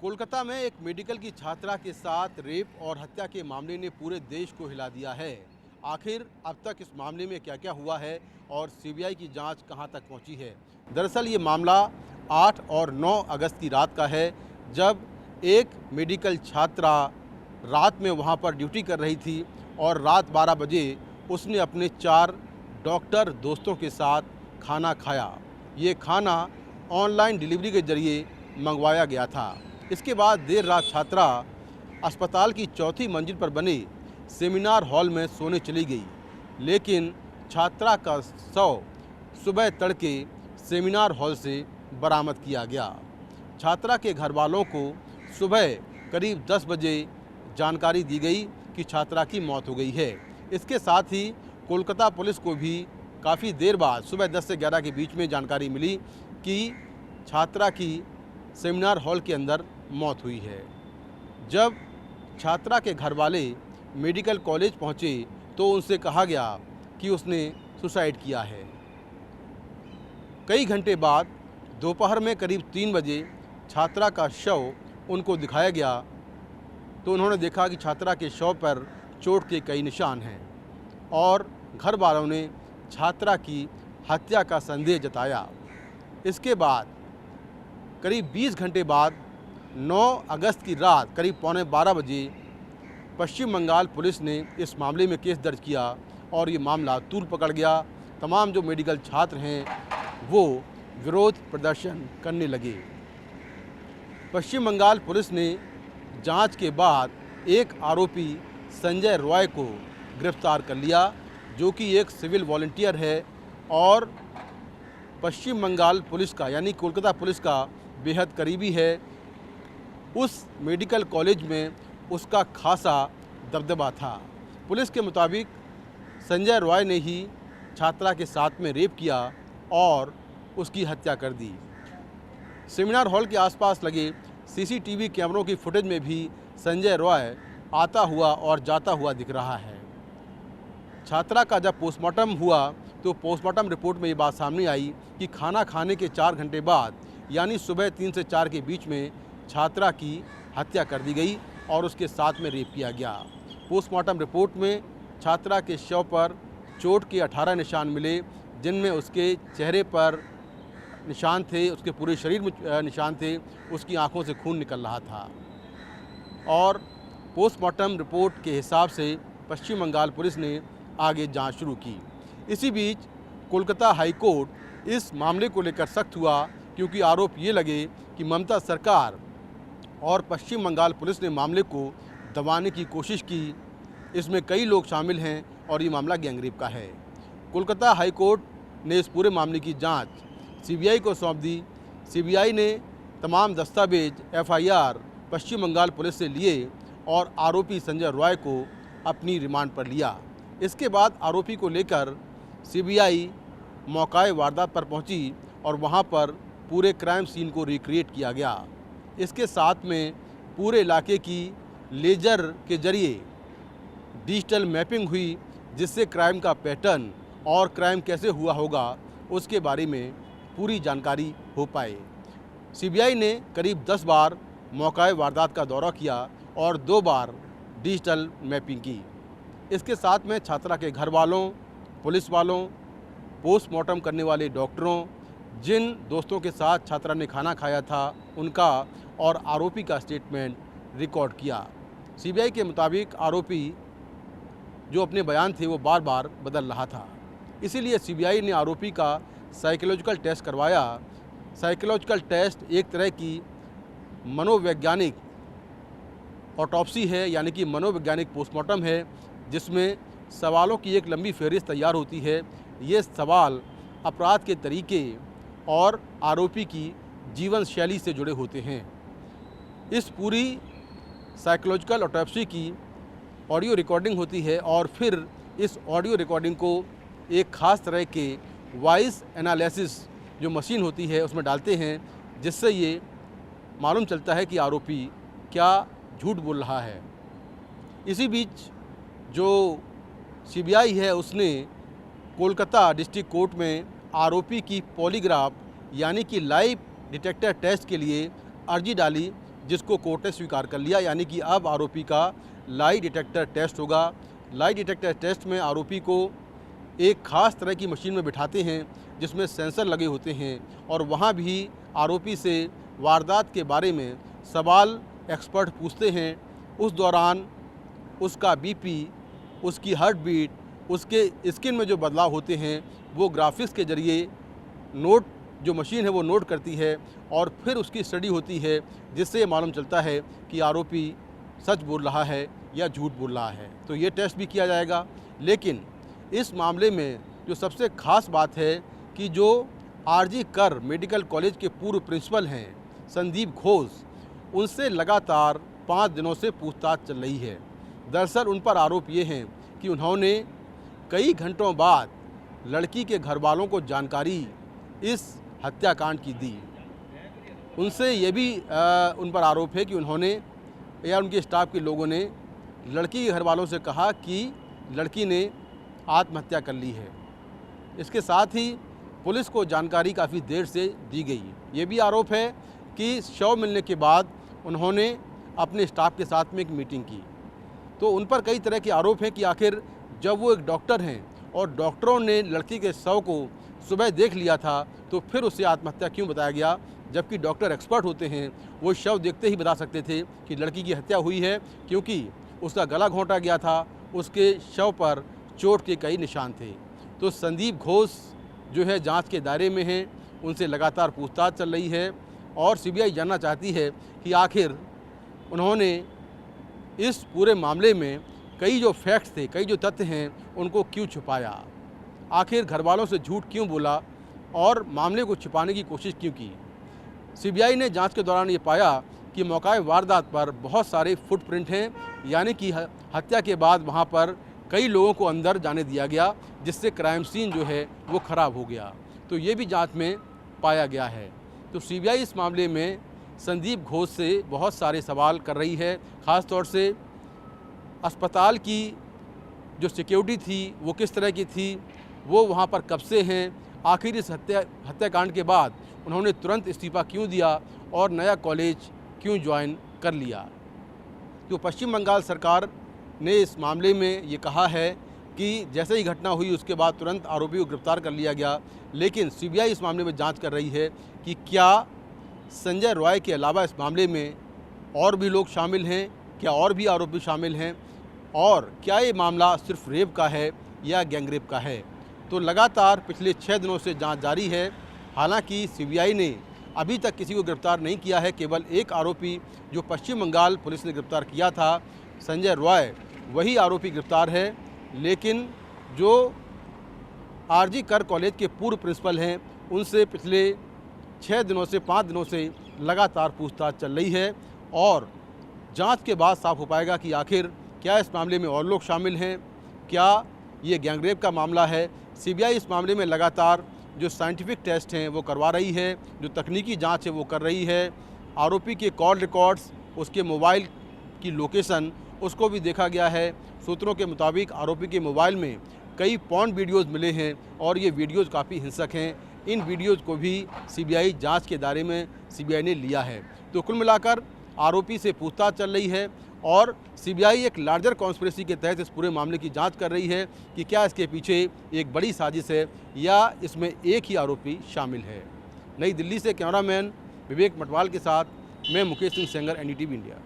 कोलकाता में एक मेडिकल की छात्रा के साथ रेप और हत्या के मामले ने पूरे देश को हिला दिया है। आखिर अब तक इस मामले में क्या क्या हुआ है और सीबीआई की जांच कहां तक पहुंची है। दरअसल ये मामला 8 और 9 अगस्त की रात का है, जब एक मेडिकल छात्रा रात में वहां पर ड्यूटी कर रही थी और रात 12 बजे उसने अपने 4 डॉक्टर दोस्तों के साथ खाना खाया। ये खाना ऑनलाइन डिलीवरी के जरिए मंगवाया गया था। इसके बाद देर रात छात्रा अस्पताल की चौथी मंजिल पर बने सेमिनार हॉल में सोने चली गई, लेकिन छात्रा का शव सुबह तड़के सेमिनार हॉल से बरामद किया गया। छात्रा के घर वालों को सुबह करीब 10 बजे जानकारी दी गई कि छात्रा की मौत हो गई है। इसके साथ ही कोलकाता पुलिस को भी काफ़ी देर बाद सुबह 10 से 11 के बीच में जानकारी मिली कि छात्रा की सेमिनार हॉल के अंदर मौत हुई है। जब छात्रा के घर वाले मेडिकल कॉलेज पहुंचे तो उनसे कहा गया कि उसने सुसाइड किया है। कई घंटे बाद दोपहर में करीब 3 बजे छात्रा का शव उनको दिखाया गया तो उन्होंने देखा कि छात्रा के शव पर चोट के कई निशान हैं और घर वालों ने छात्रा की हत्या का संदेह जताया। इसके बाद करीब 20 घंटे बाद 9 अगस्त की रात करीब 11:15 बजे पश्चिम बंगाल पुलिस ने इस मामले में केस दर्ज किया और ये मामला तूल पकड़ गया। तमाम जो मेडिकल छात्र हैं वो विरोध प्रदर्शन करने लगे। पश्चिम बंगाल पुलिस ने जांच के बाद एक आरोपी संजय रॉय को गिरफ्तार कर लिया, जो कि एक सिविल वॉलंटियर है और पश्चिम बंगाल पुलिस का यानी कोलकाता पुलिस का बेहद करीबी है। उस मेडिकल कॉलेज में उसका खासा दबदबा था। पुलिस के मुताबिक संजय रॉय ने ही छात्रा के साथ में रेप किया और उसकी हत्या कर दी। सेमिनार हॉल के आसपास लगे सीसीटीवी कैमरों की फुटेज में भी संजय रॉय आता हुआ और जाता हुआ दिख रहा है। छात्रा का जब पोस्टमार्टम हुआ तो पोस्टमार्टम रिपोर्ट में ये बात सामने आई कि खाना खाने के 4 घंटे बाद यानी सुबह 3 से 4 के बीच में छात्रा की हत्या कर दी गई और उसके साथ में रेप किया गया। पोस्टमार्टम रिपोर्ट में छात्रा के शव पर चोट के 18 निशान मिले, जिनमें उसके चेहरे पर निशान थे, उसके पूरे शरीर में निशान थे, उसकी आंखों से खून निकल रहा था। और पोस्टमार्टम रिपोर्ट के हिसाब से पश्चिम बंगाल पुलिस ने आगे जांच शुरू की। इसी बीच कोलकाता हाई कोर्ट इस मामले को लेकर सख्त हुआ, क्योंकि आरोप ये लगे कि ममता सरकार और पश्चिम बंगाल पुलिस ने मामले को दबाने की कोशिश की। इसमें कई लोग शामिल हैं और ये मामला गैंगरेप का है। कोलकाता हाई कोर्ट ने इस पूरे मामले की जांच सीबीआई को सौंप दी। सीबीआई ने तमाम दस्तावेज एफआईआर पश्चिम बंगाल पुलिस से लिए और आरोपी संजय रॉय को अपनी रिमांड पर लिया। इसके बाद आरोपी को लेकर सीबीआई मौकाए वारदात पर पहुंची और वहां पर पूरे क्राइम सीन को रिक्रिएट किया गया। इसके साथ में पूरे इलाके की लेजर के जरिए डिजिटल मैपिंग हुई, जिससे क्राइम का पैटर्न और क्राइम कैसे हुआ होगा उसके बारे में पूरी जानकारी हो पाए। सीबीआई ने करीब 10 बार मौकाए वारदात का दौरा किया और 2 बार डिजिटल मैपिंग की। इसके साथ में छात्रा के घर वालों, पुलिस वालों, पोस्टमार्टम करने वाले डॉक्टरों, जिन दोस्तों के साथ छात्रा ने खाना खाया था उनका और आरोपी का स्टेटमेंट रिकॉर्ड किया। सीबीआई के मुताबिक आरोपी जो अपने बयान थे वो बार बार बदल रहा था, इसीलिए सीबीआई ने आरोपी का साइकोलॉजिकल टेस्ट करवाया। साइकोलॉजिकल टेस्ट एक तरह की मनोवैज्ञानिक ऑटोप्सी है, यानी कि मनोवैज्ञानिक पोस्टमार्टम है, जिसमें सवालों की एक लंबी फहरिस्त तैयार होती है। ये सवाल अपराध के तरीके और आरोपी की जीवन शैली से जुड़े होते हैं। इस पूरी साइकोलॉजिकल ऑटोप्सी की ऑडियो रिकॉर्डिंग होती है और फिर इस ऑडियो रिकॉर्डिंग को एक ख़ास तरह के वॉइस एनालिसिस जो मशीन होती है उसमें डालते हैं, जिससे ये मालूम चलता है कि आरोपी क्या झूठ बोल रहा है। इसी बीच जो सीबीआई है उसने कोलकाता डिस्ट्रिक्ट कोर्ट में आरोपी की पॉलीग्राफ यानी कि लाइव डिटेक्टर टेस्ट के लिए अर्जी डाली जिसको कोर्ट ने स्वीकार कर लिया, यानी कि अब आरोपी का लाई डिटेक्टर टेस्ट होगा। लाई डिटेक्टर टेस्ट में आरोपी को एक ख़ास तरह की मशीन में बिठाते हैं जिसमें सेंसर लगे होते हैं और वहाँ भी आरोपी से वारदात के बारे में सवाल एक्सपर्ट पूछते हैं। उस दौरान उसका बीपी, उसकी हार्ट बीट, उसके स्किन में जो बदलाव होते हैं वो ग्राफिक्स के ज़रिए नोट जो मशीन है वो नोट करती है और फिर उसकी स्टडी होती है, जिससे ये मालूम चलता है कि आरोपी सच बोल रहा है या झूठ बोल रहा है। तो ये टेस्ट भी किया जाएगा। लेकिन इस मामले में जो सबसे ख़ास बात है कि जो आरजी कर मेडिकल कॉलेज के पूर्व प्रिंसिपल हैं संदीप घोष, उनसे लगातार 5 दिनों से पूछताछ चल रही है। दरअसल उन पर आरोप ये हैं कि उन्होंने कई घंटों बाद लड़की के घर वालों को जानकारी इस हत्याकांड की दी। उनसे ये भी उन पर आरोप है कि उन्होंने या उनके स्टाफ के लोगों ने लड़की के घर वालों से कहा कि लड़की ने आत्महत्या कर ली है। इसके साथ ही पुलिस को जानकारी काफ़ी देर से दी गई। ये भी आरोप है कि शव मिलने के बाद उन्होंने अपने स्टाफ के साथ में एक मीटिंग की। तो उन पर कई तरह के आरोप हैं कि आखिर जब वो एक डॉक्टर हैं और डॉक्टरों ने लड़की के शव को सुबह देख लिया था तो फिर उसे आत्महत्या क्यों बताया गया, जबकि डॉक्टर एक्सपर्ट होते हैं, वो शव देखते ही बता सकते थे कि लड़की की हत्या हुई है, क्योंकि उसका गला घोंटा गया था, उसके शव पर चोट के कई निशान थे। तो संदीप घोष जो है जांच के दायरे में हैं, उनसे लगातार पूछताछ चल रही है और सीबीआई जानना चाहती है कि आखिर उन्होंने इस पूरे मामले में कई जो फैक्ट्स थे, कई जो तथ्य हैं, उनको क्यों छुपाया, आखिर घर वालों से झूठ क्यों बोला और मामले को छिपाने की कोशिश क्यों की। सीबीआई ने जांच के दौरान ये पाया कि मौका वारदात पर बहुत सारे फुटप्रिंट हैं, यानी कि हत्या के बाद वहाँ पर कई लोगों को अंदर जाने दिया गया, जिससे क्राइम सीन जो है वो ख़राब हो गया। तो ये भी जांच में पाया गया है। तो सीबीआई इस मामले में संदीप घोष से बहुत सारे सवाल कर रही है। ख़ास तौर से अस्पताल की जो सिक्योरिटी थी वो किस तरह की थी, वो वहाँ पर कब से हैं, आखिर इस हत्याकांड के बाद उन्होंने तुरंत इस्तीफ़ा क्यों दिया और नया कॉलेज क्यों ज्वाइन कर लिया। तो पश्चिम बंगाल सरकार ने इस मामले में ये कहा है कि जैसे ही घटना हुई उसके बाद तुरंत आरोपी को गिरफ्तार कर लिया गया, लेकिन सीबीआई इस मामले में जांच कर रही है कि क्या संजय रॉय के अलावा इस मामले में और भी लोग शामिल हैं, क्या और भी आरोपी शामिल हैं और क्या ये मामला सिर्फ रेप का है या गैंगरेप का है। तो लगातार पिछले 6 दिनों से जांच जारी है। हालांकि सीबीआई ने अभी तक किसी को गिरफ्तार नहीं किया है, केवल एक आरोपी जो पश्चिम बंगाल पुलिस ने गिरफ्तार किया था संजय रॉय, वही आरोपी गिरफ्तार है। लेकिन जो आरजी कर कॉलेज के पूर्व प्रिंसिपल हैं उनसे पिछले 6 दिनों से 5 दिनों से लगातार पूछताछ चल रही है और जांच के बाद साफ हो पाएगा कि आखिर क्या इस मामले में और लोग शामिल हैं, क्या ये गैंगरेप का मामला है। सीबीआई इस मामले में लगातार जो साइंटिफिक टेस्ट हैं वो करवा रही है, जो तकनीकी जांच है वो कर रही है। आरोपी के कॉल रिकॉर्ड्स, उसके मोबाइल की लोकेशन, उसको भी देखा गया है। सूत्रों के मुताबिक आरोपी के मोबाइल में कई पॉर्न वीडियोज़ मिले हैं और ये वीडियोज़ काफ़ी हिंसक हैं। इन वीडियोज़ को भी सीबीआई जांच के दायरे में सीबीआई ने लिया है। तो कुल मिलाकर आरोपी से पूछताछ चल रही है और सीबीआई एक लार्जर कॉन्स्पिरेसी के तहत इस पूरे मामले की जांच कर रही है कि क्या इसके पीछे एक बड़ी साजिश है या इसमें एक ही आरोपी शामिल है। नई दिल्ली से कैमरामैन विवेक मटवाल के साथ मैं मुकेश सिंह सेंगर, NDTV इंडिया।